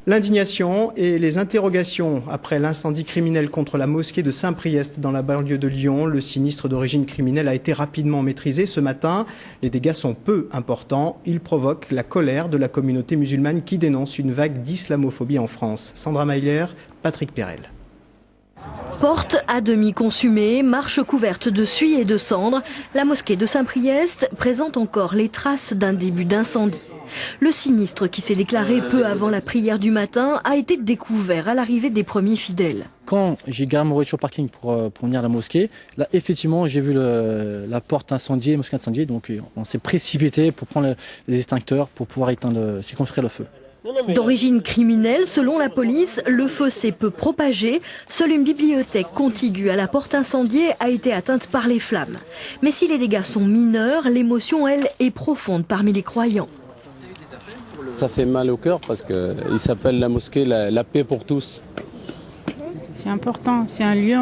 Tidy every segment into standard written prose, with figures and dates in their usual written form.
L'indignation et les interrogations après l'incendie criminel contre la mosquée de Saint-Priest dans la banlieue de Lyon. Le sinistre d'origine criminelle a été rapidement maîtrisé ce matin. Les dégâts sont peu importants. Ils provoquent la colère de la communauté musulmane qui dénonce une vague d'islamophobie en France. Sandra Mailler, Patrick Perel. Porte à demi consumée, marche couverte de suie et de cendres, la mosquée de Saint-Priest présente encore les traces d'un début d'incendie. Le sinistre qui s'est déclaré peu avant la prière du matin a été découvert à l'arrivée des premiers fidèles. Quand j'ai garé ma voiture au parking pour venir à la mosquée, là effectivement j'ai vu la porte incendiée, la mosquée incendiée, donc on s'est précipité pour prendre les extincteurs pour pouvoir circonscrire le feu. D'origine criminelle, selon la police, le feu s'est peu propagé. Seule une bibliothèque contiguë à la porte incendiée a été atteinte par les flammes. Mais si les dégâts sont mineurs, l'émotion, elle, est profonde parmi les croyants. Ça fait mal au cœur parce qu'il s'appelle la mosquée la paix pour tous. C'est important, c'est un lieu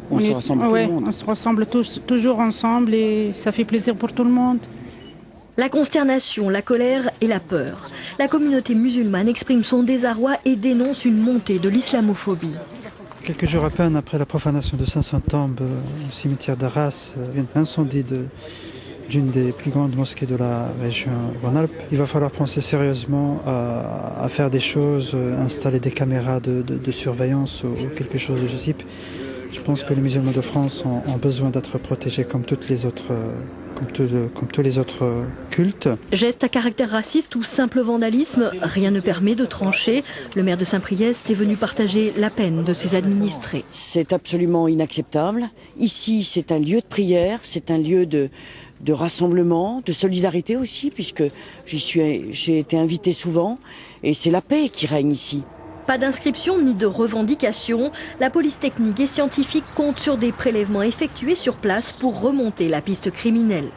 où on se ressemble toujours ensemble et ça fait plaisir pour tout le monde. La consternation, la colère et la peur. La communauté musulmane exprime son désarroi et dénonce une montée de l'islamophobie. Quelques jours à peine après la profanation de 500 tombes au cimetière d'Arras, vient l'incendie d'une des plus grandes mosquées de la région Rhône-Alpes. Il va falloir penser sérieusement à faire des choses, installer des caméras de surveillance ou quelque chose de ce type. Je pense que les musulmans de France ont besoin d'être protégés comme tous les autres cultes. Geste à caractère raciste ou simple vandalisme, rien ne permet de trancher. Le maire de Saint-Priest est venu partager la peine de ses administrés. C'est absolument inacceptable. Ici, c'est un lieu de prière, c'est un lieu de rassemblement, de solidarité aussi, puisque j'ai été invitée souvent, et c'est la paix qui règne ici. Pas d'inscription ni de revendication. La police technique et scientifique compte sur des prélèvements effectués sur place pour remonter la piste criminelle.